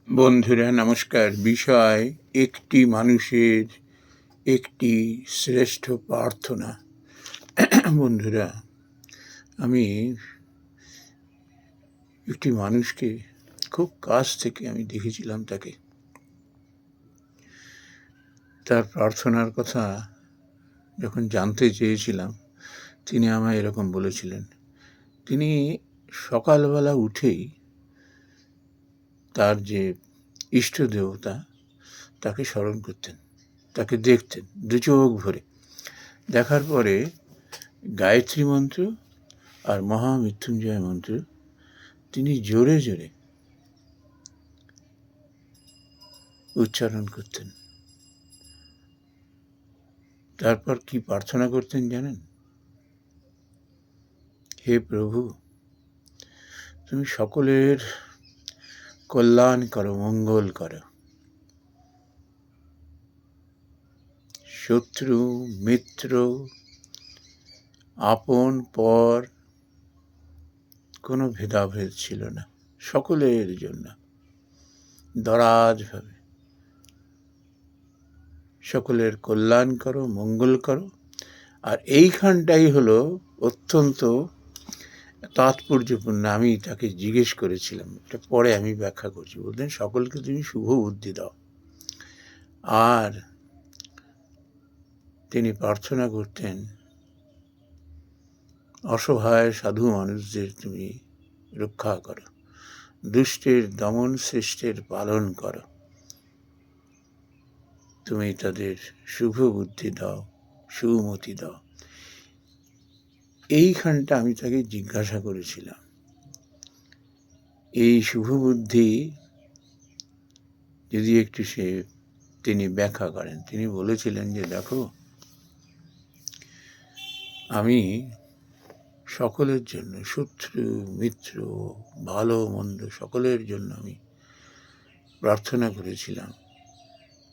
বন্ধুরা নমস্কার। বিষয় একটি মানুষের একটি শ্রেষ্ঠ প্রার্থনা। বন্ধুরা, আমি একটি মানুষকে খুব কাছ থেকে আমি দেখেছিলাম। তার প্রার্থনার কথা যখন জানতে চেয়েছিলাম, তিনি আমায় এরকম বলেছিলেন। তিনি সকালবেলা উঠেই তার যে ইষ্ট দেবতা তাকে স্মরণ করতেন, তাকে দেখতেন দু চোখ ভরে। দেখার পরে গায়ত্রী মন্ত্র আর মহামৃত্যুঞ্জয় মন্ত্র তিনি জোরে জোরে উচ্চারণ করতেন। তারপর কি প্রার্থনা করতেন জানেন? হে প্রভু, তুমি সকলের কল্যাণ করো, মঙ্গল করো। শত্রু মিত্র আপন পর কোনো ভেদাভেদ ছিল না, সকলের জন্য দরাজভাবে সকলের কল্যাণ করো, মঙ্গল করো। আর এইখানটাই হলো অত্যন্ত তাৎপর্যপূর্ণ। আমি তাকে জিজ্ঞেস করেছিলাম, এটা পরে আমি ব্যাখ্যা করছি। বলতেন সকলকে তুমি শুভ বুদ্ধি দাও। আর তিনি প্রার্থনা করতেন অসহায় সাধু মানুষদের তুমি রক্ষা করো, দুষ্টের দমন, শ্রেষ্ঠের পালন করো, তুমি তাদের শুভ বুদ্ধি দাও, সুমতি দাও। এইখানটা আমি তাকে জিজ্ঞাসা করেছিলাম, এই শুভ বুদ্ধি যদি একটু তিনি ব্যাখ্যা করেন। তিনি বলেছিলেন যে দেখো, আমি সকলের জন্য, শত্রু মিত্র ভালো মন্দ সকলের জন্য আমি প্রার্থনা করেছিলাম।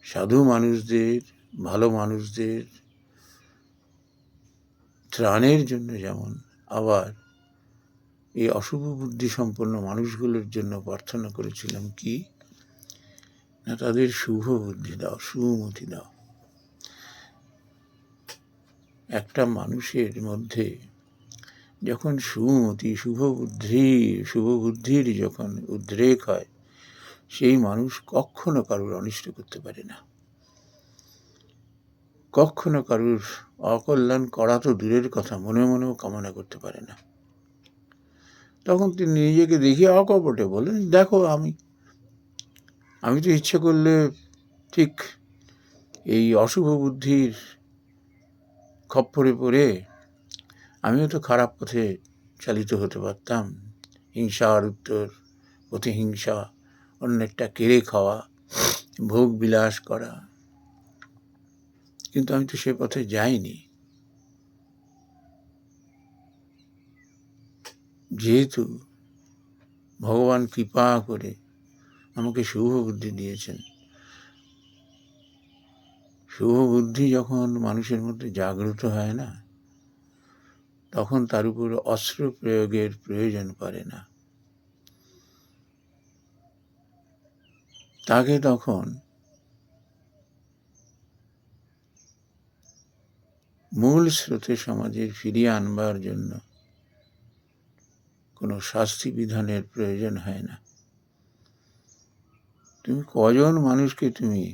সাধু মানুষদের, ভালো মানুষদের ত্রাণের জন্য যেমন, আবার এই অশুভ বুদ্ধি সম্পন্ন মানুষগুলোর জন্য প্রার্থনা করেছিলাম কি না, তাদের শুভ বুদ্ধি দাও, সুমতি দাও। একটা মানুষের মধ্যে যখন সুমতি, শুভ বুদ্ধির যখন উদ্রেক হয়, সেই মানুষ কখনো কারুর অনিষ্ট করতে পারে না, কখনো কারুর অকল্যাণ করা তো দূরের কথা, মনে মনেও কামনা করতে পারে না। তখন তিনি নিজেকে দেখিয়ে অকপটে বলেন, দেখো আমি তো ইচ্ছে করলে ঠিক এই অশুভ বুদ্ধির খপ্পরে পড়ে আমিও তো খারাপ পথে চালিত হতে পারতাম। হিংসার উত্তর প্রতিহিংসা, অন্যেরটা কেড়ে খাওয়া, ভোগ বিলাস করা, কিন্তু আমি তো সে পথে যাইনি। যেহেতু ভগবান কৃপা করে আমাকে শুভ বুদ্ধি দিয়েছেন, শুভ বুদ্ধি যখন মানুষের মধ্যে জাগ্রত হয় না, তখন তার উপর অস্ত্র প্রয়োগের প্রয়োজন পড়ে না। তাকে তখন মূল স্রোতে সমাজের ফিরিয়ে আনবার জন্য কোনো শাস্তি বিধানের প্রয়োজন হয় না। তুমি কজন মানুষকে তুমি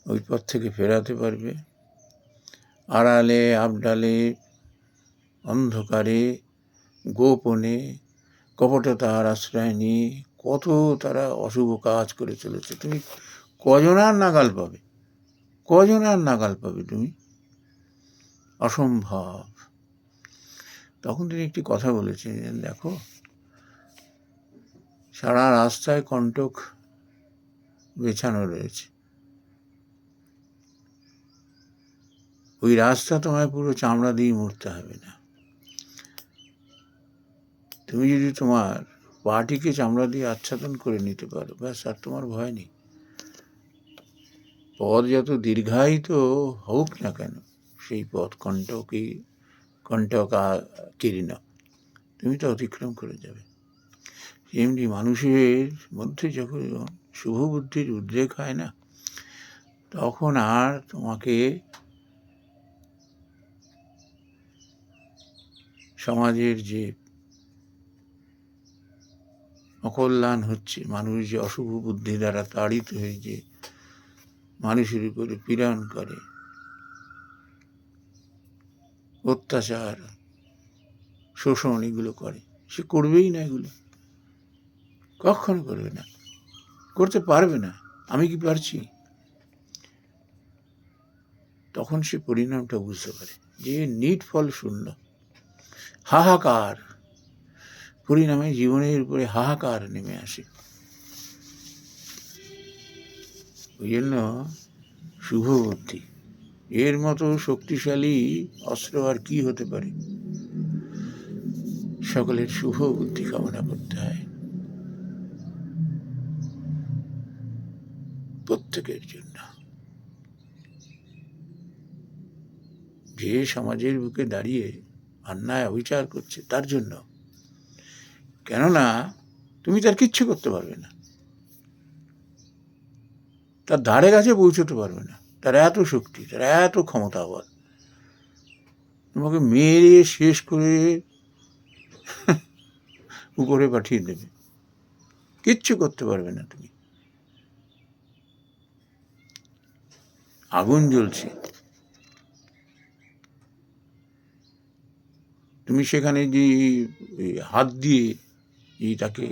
ওই পথ থেকে ফেরাতে পারবে? আড়ালে আবডালে, অন্ধকারে, গোপনে, কপটতার আশ্রয় নিয়ে কত তারা অশুভ কাজ করে চলেছে। তুমি কজন আর নাগাল পাবে তুমি? অসম্ভব। তখন তিনি একটি কথা বলেছেন, দেখো, সারা রাস্তায় কণ্টক বেছানো রয়েছে, ওই রাস্তা তোমায় পুরো চামড়া দিয়ে মুড়তে হবে না। তুমি যদি তোমার পাটিকে চামড়া দিয়ে আচ্ছাদন করে নিতে পারো, ব্যাস, আর তোমার ভয় নেই। পথ যত দীর্ঘায়িত হোক না কেন, সেই পথ কণ্টকাকীর্ণ, তুমি তো অতিক্রম করে যাবে। এমনি মানুষের মধ্যে যখন শুভ বুদ্ধির উদ্রেক হয় না, তখন আর তোমাকে সমাজের যে অকল্যাণ হচ্ছে, মানুষ যে অশুভ বুদ্ধি দ্বারা তাড়িত হয়ে যে মানুষের উপরে পীড়ন করে, অত্যাচার, শোষণ এগুলো করে, সে করবেই না। এগুলো কখনো করবে না, করতে পারবে না। আমি কি পারছি? তখন সে পরিণামটা বুঝতে পারে যে নিট ফল শূন্য, হাহাকার পরিণামে জীবনের উপরে হাহাকার নেমে আসে। ওই জন্য শুভ বুদ্ধি এর মতো শক্তিশালী অস্ত্র আর কি হতে পারে? সকলের শুভ বুদ্ধি কামনা করতে হয়, প্রত্যেকের জন্য। যে সমাজের বুকে দাঁড়িয়ে অন্যায় অবিচার করছে তার জন্য, কেননা তুমি তার কিচ্ছু করতে পারবে না, তার ধারে কাছে পৌঁছতে পারবে না। তার এত শক্তি, তার এত ক্ষমতাবল, তোমাকে মেরে শেষ করে উপরে পাঠিয়ে দেবে, কিচ্ছু করতে পারবে না তুমি। আগুন জ্বলছে, তুমি সেখানে যে হাত দিয়ে তাকে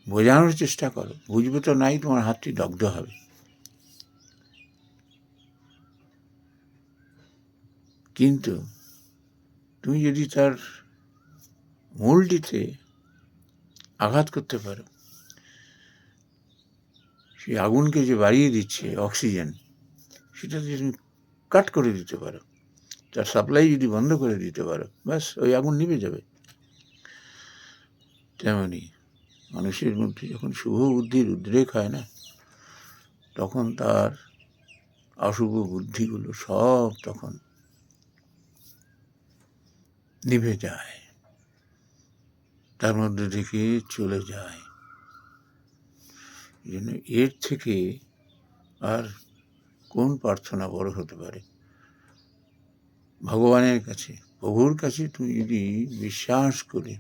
বোঝানোর চেষ্টা করো, বুঝবে তো নাই, তোমার হাতটি দগ্ধ হবে। কিন্তু তুমি যদি তার মূলটিতে আঘাত করতে পারো, সেই আগুনকে যে বাড়িয়ে দিচ্ছে অক্সিজেন, সেটা যদি তুমি কাট করে দিতে পারো, তার সাপ্লাই যদি বন্ধ করে দিতে পারো, ব্যাস ওই আগুন নিভে যাবে। তেমনি মানুষের মধ্যে যখন শুভ বুদ্ধির উদ্রেক হয় না, তখন তার অশুভ বুদ্ধিগুলো সব তখন নিভে যায়, তার মধ্যে থেকে চলে যায়। এই জন্য এর থেকে আর কোন প্রার্থনা বড় হতে পারে? ভগবানের কাছে, প্রভুর কাছে তুমি যদি বিশ্বাস করে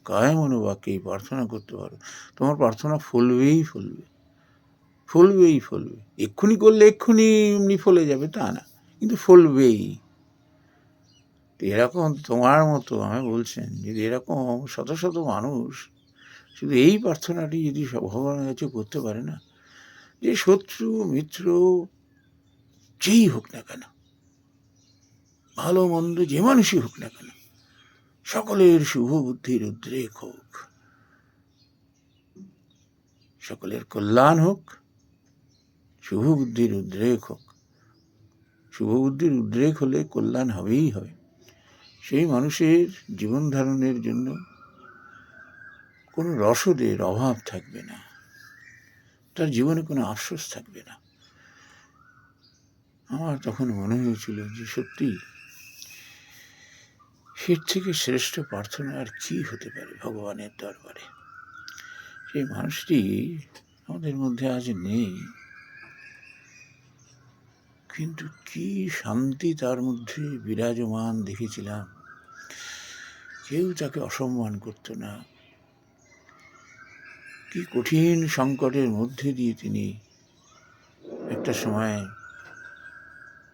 কায় মনোবাক্যে প্রার্থনা করতে পারো, তোমার প্রার্থনা ফলবেই ফলবে, ফলবেই ফলবে। এক্ষুনি করলে এক্ষুনি এমনি ফলে যাবে তা না, কিন্তু ফলবেই। এরকম তোমার মতো আমি বলছেন, যদি এরকম শত শত মানুষ শুধু এই প্রার্থনাটি যদি ভগবানের কাছে করতে পারে না, যে শত্রু মিত্র যেই হোক না কেন, ভালো মন্দ যে মানুষই হোক না কেন, সকলের শুভ বুদ্ধির উদ্রেক হোক, সকলের কল্যাণ হোক, শুভ বুদ্ধির উদ্রেক হোক। শুভ বুদ্ধির উদ্রেক হলে কল্যাণ হবেই হবে। সেই মানুষের জীবন ধারণের জন্য কোনো রসদের অভাব থাকবে না, তার জীবনে কোনো আফসোস থাকবে না। আমার তখন মনে হয়েছিল যে সত্যি এর থেকে শ্রেষ্ঠ প্রার্থনা আর কি হতে পারে ভগবানের দরবারে। সেই মানুষটি আমাদের মধ্যে আজ নেই, কিন্তু কি শান্তি তার মধ্যে বিরাজমান দেখেছিলাম। কেউ তাকে অসম্মান করত না। কি কঠিন সংকটের মধ্যে দিয়ে তিনি একটা সময়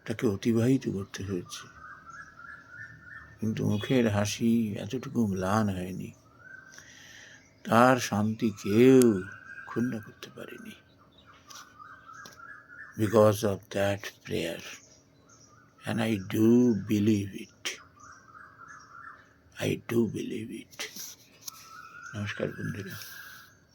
তাকে অতিবাহিত করতে হয়েছে, কিন্তু মুখের হাসি এতটুকু ম্লান হয়নি, তার শান্তি কেউ ক্ষুণ্ণ করতে পারেনি। Because of that prayer, and I do believe it. I do believe it. নমস্কার বন্ধুরা।